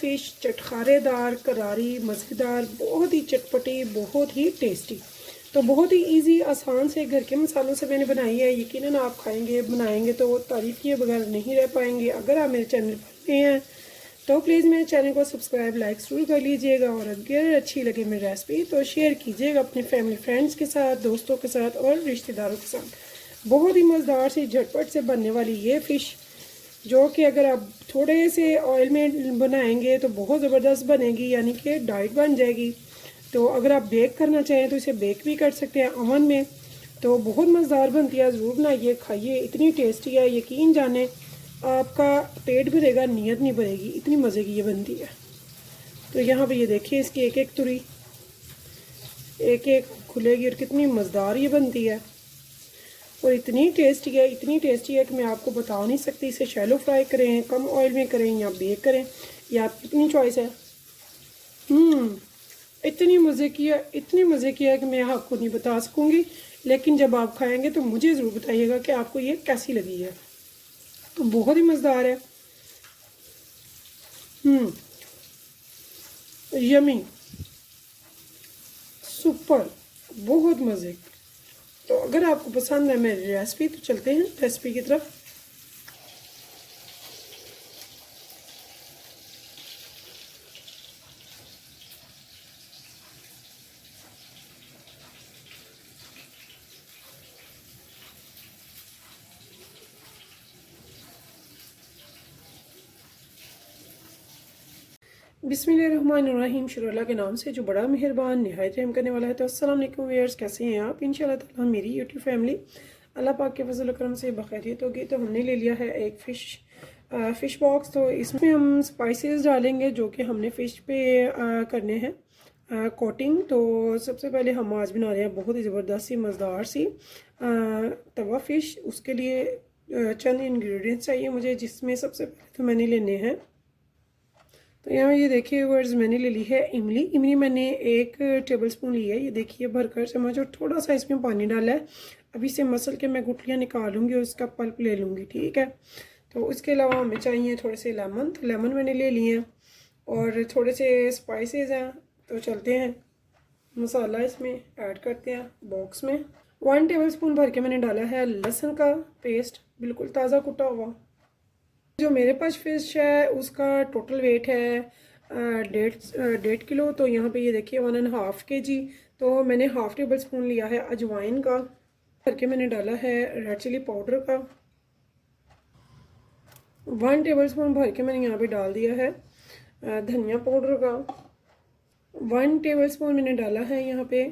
Fish चटखारेदार, करारी, मज़ेदार, बहुत ही चटपटी, बहुत ही टेस्टी। तो बहुत ही इजी, आसान से घर के मसालों से मैंने बनाई है। यकीनन आप खाएंगे, बनाएंगे तो तारीफ़ किए बगैर नहीं रह पाएंगे। अगर आप मेरे चैनल पर नए हैं तो प्लीज़ मेरे चैनल को सब्सक्राइब, लाइक ज़रूर कर लीजिएगा। और अगर अच्छी लगे मेरी रेसिपी तो शेयर कीजिएगा अपने फैमिली फ्रेंड्स के साथ, दोस्तों के साथ और रिश्तेदारों के साथ। बहुत ही मज़ेदार सी झटपट से बनने वाली ये फ़िश, जो कि अगर आप थोड़े से ऑयल में बनाएंगे तो बहुत ज़बरदस्त बनेगी, यानी कि डाइट बन जाएगी। तो अगर आप बेक करना चाहें तो इसे बेक भी कर सकते हैं ओवन में, तो बहुत मज़ेदार बनती है। ज़रूर बनाइए, खाइए, इतनी टेस्टी है, यकीन जाने आपका पेट भरेगा, नीयत नहीं भरेगी, इतनी मज़े की ये बनती है। तो यहाँ पे ये देखिए, इसकी एक एक तुरी एक एक खुलेगी और कितनी मज़ेदार ये बनती है और इतनी टेस्टी है, इतनी टेस्टी है कि मैं आपको बता नहीं सकती। इसे शैलो फ्राई करें, कम ऑयल में करें या बेक करें, या आपकी अपनी चॉइस है। इतनी मज़े की है, इतनी मज़े की है कि मैं आपको नहीं बता सकूँगी, लेकिन जब आप खाएंगे तो मुझे ज़रूर बताइएगा कि आपको ये कैसी लगी है। तो बहुत ही मज़ेदार है। यमी, सुपर, बहुत मज़े। तो अगर आपको पसंद है मेरी रेसिपी तो चलते हैं रेसिपी की तरफ। बिस्मिल्लाहिर्रहमानिर्रहीम, शुरू अल्लाह के नाम से जो बड़ा मेहरबान निहायत रहम करने वाला है। तो अस्सलाम वालेकुम व्यूअर्स, कैसे हैं आप? इंशाल्लाह ताला मेरी यूट्यूब फैमिली अल्लाह पाक के फजल करम से बखैरियत होगी। तो हमने ले लिया है एक फ़िश बॉक्स। तो इसमें हम स्पाइसेस डालेंगे जो कि हमने फ़िश पे करने हैं कोटिंग। तो सबसे पहले हम आज बना रहे हैं बहुत ही ज़बरदस्त सी मज़ेदार सी तवा फ़िश। उसके लिए चंद इंग्रेडिएंट्स चाहिए मुझे, जिसमें सबसे पहले तो मैंने लेने हैं, तो यहाँ ये देखिए वर्ड्स मैंने ले ली है इमली। इमली मैंने 1 टेबलस्पून ली है, ये देखिए भरकर चम्मच, और थोड़ा सा इसमें पानी डाला है। अभी इसे मसल के मैं गुठलियाँ निकालूंगी और इसका पल्प ले लूँगी, ठीक है। तो इसके अलावा हमें चाहिए थोड़े से लेमन, तो लेमन मैंने ले लिए हैं, और थोड़े से स्पाइसेस हैं। तो चलते हैं मसाला इसमें ऐड करते हैं बॉक्स में। 1 टेबलस्पून भर के मैंने डाला है लहसुन का पेस्ट, बिल्कुल ताज़ा कुटा हुआ। जो मेरे पास फ़िश है उसका टोटल वेट है 1.5 किलो। तो यहाँ पे ये देखिए 1.5 kg। तो मैंने हाफ़ टेबल स्पून लिया है अजवाइन का, करके मैंने डाला है रेड चिली पाउडर का 1 टेबल स्पून भर के मैंने यहाँ पे डाल दिया है धनिया पाउडर का 1 टेबल स्पून मैंने डाला है यहाँ पे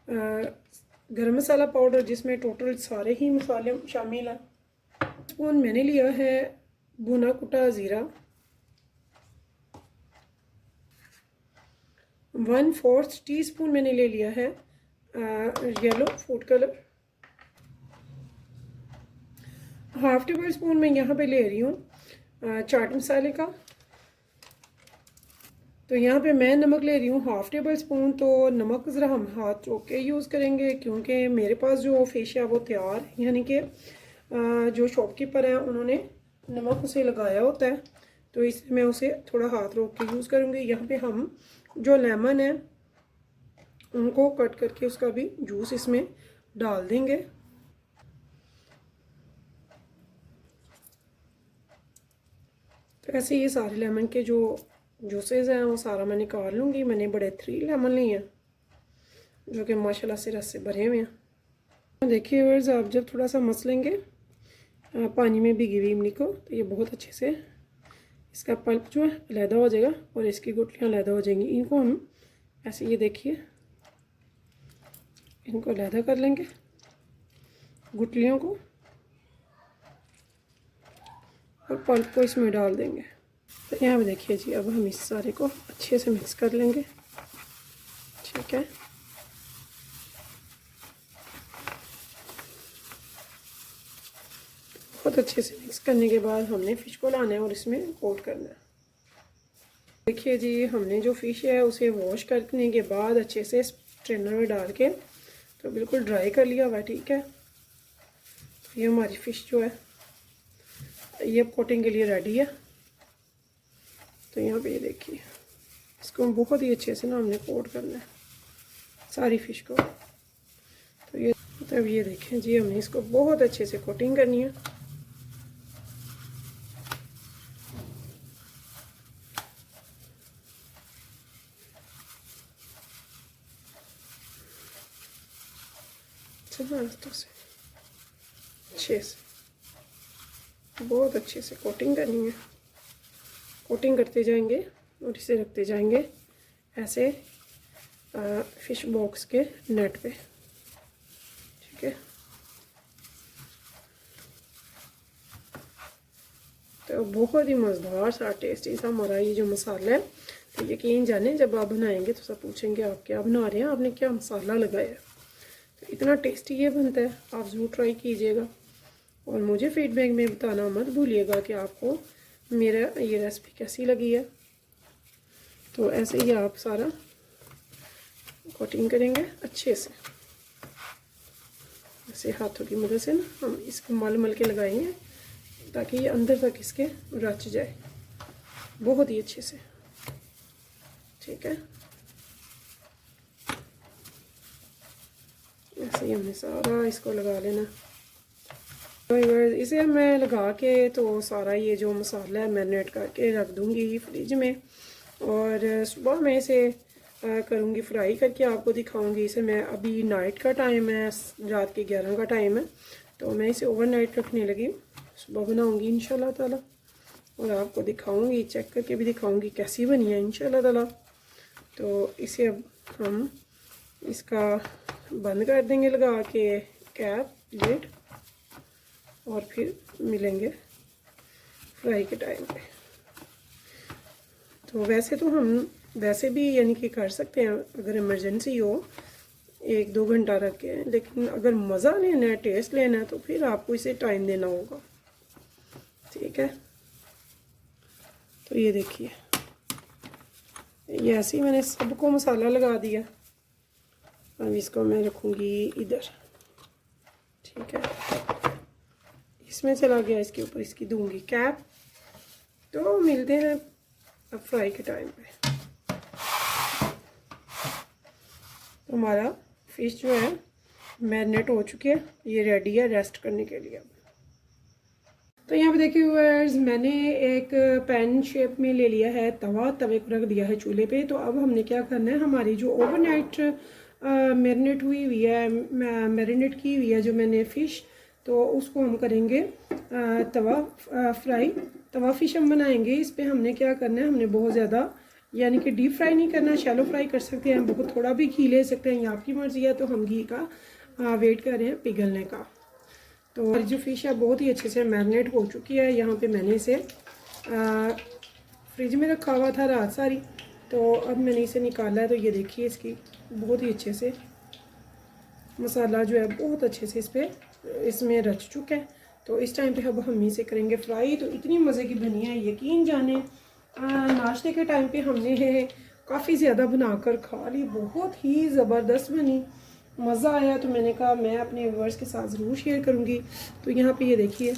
गरम मसाला पाउडर, जिसमें टोटल सारे ही मसाले शामिल हैं। स्पून मैंने लिया है भुना कुटा ज़ीरा, 1/4 टीस्पून मैंने ले लिया है yellow food colour, half table spoon मैं यहाँ पे ले रही हूँ चाट मसाले का। तो यहाँ पे मैं नमक ले रही हूँ हाफ़ टेबल स्पून। तो नमक ज़रा हम हाथ रोक के यूज़ करेंगे, क्योंकि मेरे पास जो फ़िश है वो तैयार है, यानी कि जो शॉपकीपर है उन्होंने नमक उसे लगाया होता है, तो इसलिए मैं उसे थोड़ा हाथ रोक के यूज़ करूँगी। यहाँ पे हम जो लेमन है उनको कट करके उसका भी जूस इसमें डाल देंगे। तो ऐसे ये सारे लेमन के जो जूसेस हैं वो सारा मैं निकाल लूँगी। मैंने बड़े 3 लेमन लिए हैं जो कि माशाल्लाह से रस से भरे हुए हैं। देखिए व्यूअर्स, आप जब थोड़ा सा मसलेंगे पानी में भिगी हुई इमली को, तो ये बहुत अच्छे से इसका पल्प जो है अलहदा हो जाएगा और इसकी गुठलियाँ अलहदा हो जाएंगी। इनको हम ऐसे, ये देखिए, इनको अलहदा कर लेंगे गुठलियों को, और पल्प को इसमें डाल देंगे। तो यहाँ पे देखिए जी, अब हम इस सारे को अच्छे से मिक्स कर लेंगे, ठीक है। बहुत अच्छे से मिक्स करने के बाद हमने फ़िश को लाना है और इसमें कोट करना है। देखिए जी, हमने जो फ़िश है उसे वॉश करने के बाद अच्छे से स्ट्रेनर में डाल के तो बिल्कुल ड्राई कर लिया हुआ है, ठीक है। ये हमारी फ़िश जो है ये कोटिंग के लिए रेडी है। तो यहाँ पे ये देखिए, इसको बहुत ही अच्छे से ना हमने कोट करना है सारी फ़िश को। तो ये तब ये देखें जी, हमने इसको बहुत अच्छे से कोटिंग करनी है। हाथों से अच्छे से, बहुत अच्छे से कोटिंग करनी है। कोटिंग करते जाएंगे और इसे रखते जाएंगे ऐसे फिश बॉक्स के नेट पे, ठीक है। तो बहुत ही मज़ेदार सा टेस्टी सा हमारा ये जो मसाला है, तो यकीन जाने जब आप बनाएंगे तो सब पूछेंगे आप क्या बना रहे हैं, आपने क्या मसाला लगाया है। तो इतना टेस्टी ये बनता है, आप ज़रूर ट्राई कीजिएगा और मुझे फीडबैक में बताना मत भूलिएगा कि आपको मेरा ये रेसिपी कैसी लगी है। तो ऐसे ही आप सारा कोटिंग करेंगे अच्छे से, ऐसे हाथों की मदद से ना हम इसको मल मल के लगाएंगे ताकि ये अंदर तक इसके रच जाए बहुत ही अच्छे से, ठीक है। ऐसे ही हमने सारा इसको लगा लेना। तो इसे मैं लगा के तो सारा ये जो मसाला है मैरिनेट करके रख दूँगी फ्रिज में, और सुबह मैं इसे करूँगी फ्राई करके आपको दिखाऊंगी। इसे मैं अभी नाइट का टाइम है, रात के 11 का टाइम है, तो मैं इसे ओवरनाइट रखने लगी, सुबह बनाऊँगी इंशाल्लाह ताला और आपको दिखाऊँगी, चेक करके भी दिखाऊँगी कैसी बनी है इंशाल्लाह ताला। तो इसे अब हम इसका बंद कर देंगे लगा के कैप लिड, और फिर मिलेंगे फ्राई के टाइम पे। तो वैसे तो हम वैसे भी यानी कि कर सकते हैं अगर इमरजेंसी हो 1-2 घंटा रख के, लेकिन अगर मज़ा लेना है, टेस्ट लेना है, तो फिर आपको इसे टाइम देना होगा, ठीक है। तो ये देखिए, ये ऐसे ही मैंने सबको मसाला लगा दिया। अब इसको मैं रखूँगी इधर, ठीक है। इसमें चला गया, इसके ऊपर इसकी दूंगी कैप। तो मिलते हैं अब फ्राई के टाइम पे। तो हमारा फ़िश जो है मैरिनेट हो चुकी है, ये रेडी है रेस्ट करने के लिए। तो यहाँ पे देखिए व्यूअर्स, मैंने एक पैन शेप में ले लिया है तवा, तवे को रख दिया है चूल्हे पे। तो अब हमने क्या करना है, हमारी जो ओवरनाइट मैरिनेट हुई है, मैरिनेट की हुई है जो मैंने फ़िश, तो उसको हम करेंगे तवा फ्राई। तवा फ़िश हम बनाएंगे, इस पे हमने क्या करना है, हमने बहुत ज़्यादा यानी कि डीप फ्राई नहीं करना, शैलो फ्राई कर सकते हैं, बहुत थोड़ा भी घी ले सकते हैं, ये आपकी मर्ज़ी है। तो हम घी का वेट कर रहे हैं पिघलने का। तो हमारी जो फ़िश है बहुत ही अच्छे से मैरिनेट हो चुकी है। यहाँ पे मैंने इसे फ्रिज में रखा हुआ था रात सारी, तो अब मैंने इसे निकाला है। तो ये देखिए, इसकी बहुत ही अच्छे से मसाला जो है बहुत अच्छे से इसमें रच चुका है। तो इस टाइम पे अब हम इसे करेंगे फ्राई। तो इतनी मज़े की बनी है, यकीन जाने नाश्ते के टाइम पे हमने काफ़ी ज़्यादा बनाकर खा ली, बहुत ही ज़बरदस्त बनी, मज़ा आया। तो मैंने कहा मैं अपने व्यूअर्स के साथ ज़रूर शेयर करूँगी। तो यहाँ पे ये देखिए,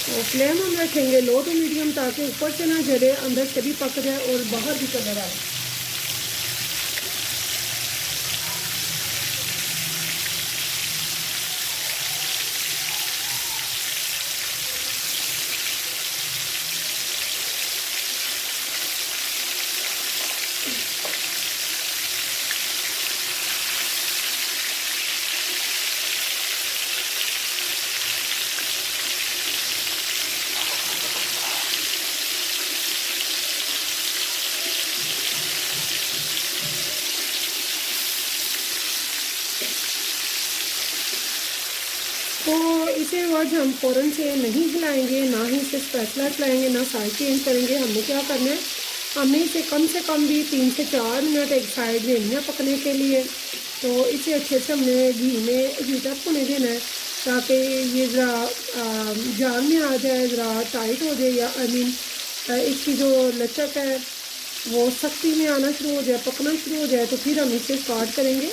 तो फ्लेम हम रखेंगे लो टू मीडियम, ताकि ऊपर से ना जले, अंदर से भी पक जाए और बाहर भी कलर आए। तो इसे आज हम फ़ौरन से नहीं हिलाएंगे, ना ही इसे स्पैचुला चलाएंगे, ना साइड चेंज करेंगे। हमने क्या करना है, हमें इसे कम से कम भी 3 से 4 मिनट एक साइड देनी है पकने के लिए। तो इसे अच्छे से हमने घी में हीट अप होने देना है, ताकि ये ज़रा जान में आ जाए, ज़रा टाइट हो जाए, या आई मीन इसकी जो लचक है वो सख्ती में आना शुरू हो जाए, पकना शुरू हो जाए, तो फिर हम इसे स्टार्ट करेंगे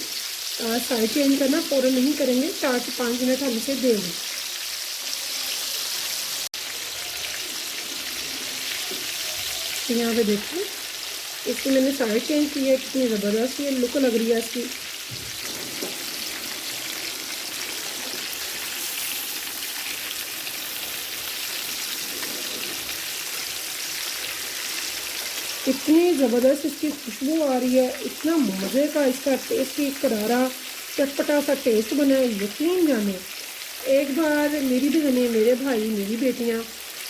साइड चेंज करना। फ़ौरन नहीं करेंगे, 4 से 5 मिनट हम इसे देंगे। तो यहाँ पे देखिए इसकी मैंने साइड चेंज की है, कितनी ज़बरदस्त ये लुक लग रही है इसकी। इतनी ज़बरदस्त इसकी खुशबू आ रही है, इतना मज़े का इसका टेस्ट, एक करारा चटपटा सा टेस्ट बना है। यकीन जाने एक बार मेरी बहनें, मेरे भाई, मेरी बेटियाँ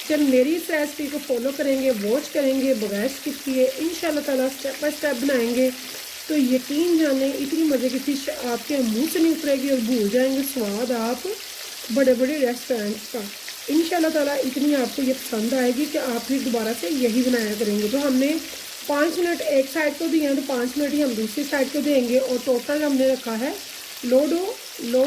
जब मेरी इस रेसिपी को फॉलो करेंगे, वॉच करेंगे, बगैर स्किप किए इंशाल्लाह ताला स्टेप बाय स्टेप बनाएंगे, तो यकीन जाने इतनी मज़े की फिश आपके मुंह से नहीं उतरेगी और भूल जाएंगे स्वाद आप बड़े बड़े रेस्टोरेंट्स का। इंशाल्लाह ताला इतनी आपको ये पसंद आएगी कि आप फिर दोबारा से यही बनाया करेंगे। तो हमने 5 मिनट एक साइड को दिए हैं, तो 5 मिनट ही हम दूसरी साइड को देंगे। और टोटल हमने रखा है लो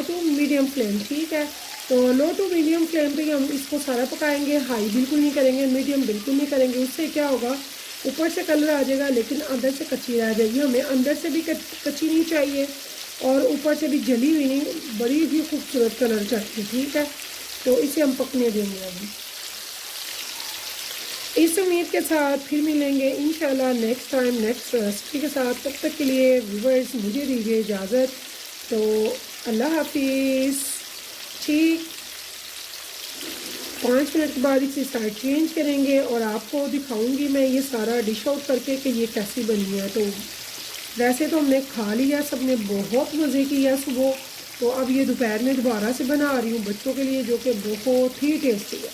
टू मीडियम फ्लेम, ठीक है। तो लो टू मीडियम फ्लेम पे हम इसको सारा पकाएंगे। हाई बिल्कुल नहीं करेंगे, मीडियम बिल्कुल नहीं करेंगे। उससे क्या होगा, ऊपर से कलर आ जाएगा लेकिन अंदर से कच्ची रह जाएगी। हमें अंदर से भी कच्ची नहीं चाहिए और ऊपर से भी जली हुई नहीं, बड़ी ही खूबसूरत कलर चाहिए, ठीक है। तो इसे हम पकने देंगे अभी। इस उम्मीद के साथ फिर मिलेंगे इंशाल्लाह नेक्स्ट टाइम नेक्स्ट रेसिपी के साथ। तब तक के लिए व्यूअर्स मुझे दीजिए इजाज़त। तो अल्लाह हाफिज़। ठीक 5 मिनट के बाद इसे साइड चेंज करेंगे और आपको दिखाऊंगी मैं ये सारा डिश आउट करके कि ये कैसी बनी है। तो वैसे तो हमने खा लिया, सबने बहुत मज़े किया सुबह। तो अब ये दोपहर में दोबारा से बना रही हूँ बच्चों के लिए, जो कि बहुत ही टेस्टी है।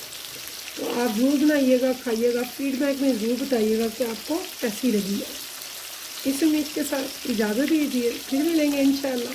तो आप ज़रूर बनाइएगा, खाइएगा, फीडबैक में ज़रूर बताइएगा कि आपको कैसी लगी है। इस उम्मीद के साथ इजाज़त दीजिए, फिर मिलेंगे इंशाल्लाह।